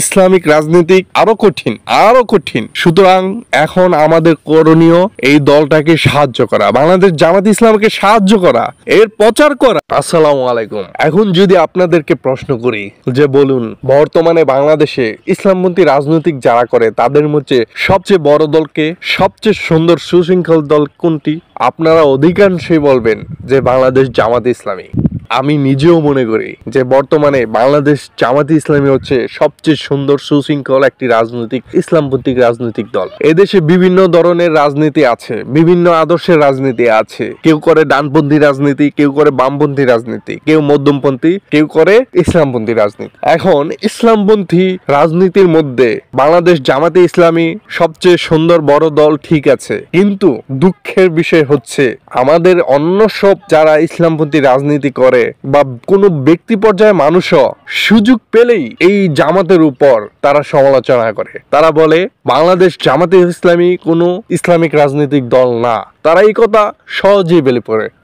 Islamic রাজনীতি আরো কঠিন। সুতরাং এখন আমাদের করণীয় এই দলটাকে সাহায্য করা, বাংলাদেশ জামাত ইসলামকে সাহায্য করা, এর প্রচার করা। আসসালামু আলাইকুম। এখন যদি আপনাদেরকে প্রশ্ন করি যে বলুন, বর্তমানে বাংলাদেশে ইসলামপন্থী রাজনৈতিক যারা করে তাদের মধ্যে সবচেয়ে বড় দলকে, সবচেয়ে সুন্দর সুশৃঙ্খল দল কোনটি? আপনারা অধিকাংশই বলবেন যে বাংলাদেশ জামাত ইসলামী। আমি নিজেও মনে করি যে বর্তমানে বাংলাদেশ জামাত ইসলামী হচ্ছে সবচেয়ে সুন্দর সুশৃঙ্খল একটি ইসলামপন্থী রাজনৈতিক দল। এদেশে বিভিন্ন ধরনের রাজনীতি আছে, বিভিন্ন আদর্শের রাজনীতি আছে। কেউ করে ডানপন্থী রাজনীতি, কেউ করে বামপন্থী রাজনীতি, কেউ মধ্যমপন্থী, কেউ করে ইসলামপন্থী রাজনীতি। এখন ইসলামপন্থী রাজনীতির মধ্যে বাংলাদেশ জামাতে ইসলামী সবচেয়ে সুন্দর বড় দল, ঠিক আছে, কিন্তু দুঃখের বিষয় হচ্ছে আমাদের অন্য সব যারা ইসলামপন্থী রাজনীতি করে বা কোনো ব্যক্তি পর্যায়ে মানুষও সুযোগ পেলেই এই জামাতের উপর তারা সমালোচনা করে। তারা বলে বাংলাদেশ জামাতে ইসলামী কোনো ইসলামিক রাজনৈতিক দল না। তারা এই কথা সহজেই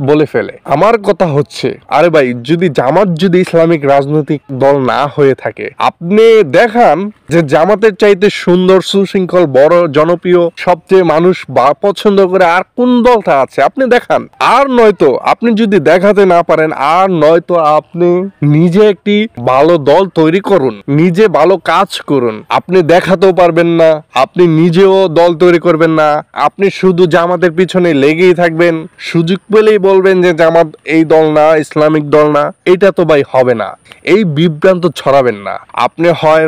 বলে ফেলে। আমার কথা হচ্ছে, আরে ভাই, যদি জামাত যদি ইসলামিক রাজনৈতিক দল না হয়ে থাকে, আপনি দেখান যে জামাতের চাইতে সুন্দর সুশৃঙ্খল বড় জনপ্রিয় সবচেয়ে মানুষ পছন্দ করে আর কোন দলটা আছে, আপনি দেখান। আর নয়তো আপনি যদি দেখাতে না পারেন, আর নয়তো আপনি নিজে একটি ভালো দল তৈরি করুন, নিজে ভালো কাজ করুন। আপনি দেখাতেও পারবেন না, আপনি নিজেও দল তৈরি করবেন না, আপনি শুধু জামাতের পিছনে লেগেই থাকবেন, সুযোগ পেলেই বলবেন যে জামাত এই দল না, ইসলামিক দল না। এটা তো ভাই হবে না। এই বিভ্রান্ত ছড়াবেন না। আপনি হয়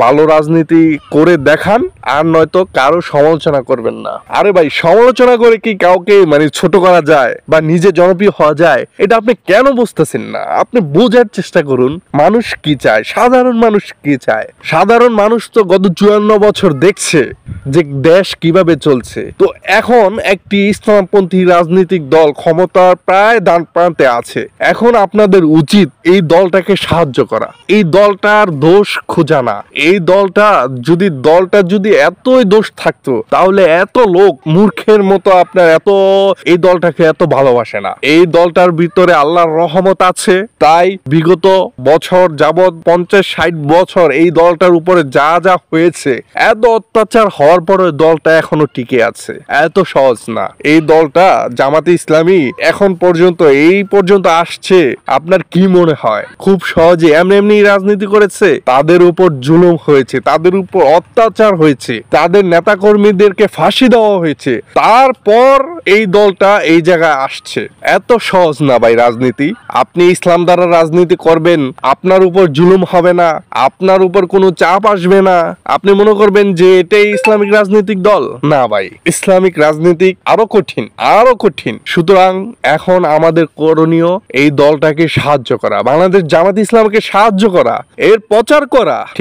ভালো রাজনীতি করে দেখান, আর নয়তো কারো সমালোচনা করবেন না। আরে ভাই, সমালোচনা করে কি কাউকে ছোট করা যায় বা নিজে জনপ্রিয় হওয়া যায়? এটা আপনি কেন বুঝতেছেন না? আপনি বোঝার চেষ্টা করুন মানুষ কি চায়, সাধারণ মানুষ কি চায়। সাধারণ মানুষ তো গত 54 বছর দেখছে যে দেশ কিভাবে চলছে। তো এখন একটি ইসলামপন্থী রাজনৈতিক দল ক্ষমতার প্রায় ডান প্রান্তে আছে। এখন আপনাদের উচিত এই দলটাকে সাহায্য করা, এই দলটার দোষ খোঁজা না। এই দলটা যদি এতই দোষ থাকতো, তাহলে এত লোক মূর্খের মতো আপনার এই দলটাকে এত ভালোবাসে না। এই দলটার ভিতরে আল্লাহর রহমত আছে, তাই বিগত বছর যাবৎ 50-60 বছর এই দলটার উপরে যা যা হয়েছে, এত অত্যাচার হওয়ার পরে দলটা এখনো টিকে আছে। এত সহজ না। এই দলটা জামাতে ইসলামী এখন পর্যন্ত এই পর্যন্ত আসছে, আপনার কি মনে হয় খুব সহজে এমনি রাজনীতি করেছে? তাদের উপর জুলুম হয়েছে, তাদের উপর অত্যাচার হয়েছে, তাদের নেতা কর্মীদেরকে ফাঁসি দেওয়া হয়েছে, তারপর এই দলটা এই জায়গায় আসছে। এত সহজ না ভাই রাজনীতি। আপনি ইসলাম দ্বারা রাজনীতি করবেন, আপনার উপর জুলুম হবে না, আপনার উপর কোনো চাপ আসবে না, আপনি মনে করবেন যে এটাই ইসলামিক রাজনৈতিক দল। না ভাই, ইসলামিক রাজনীতি আরো কঠিন। সুতরাং এখন আমাদের করণীয় এই দলটাকে সাহায্য করা, বাংলাদেশ জামাত ইসলামকে সাহায্য করা, এর প্রচার করা।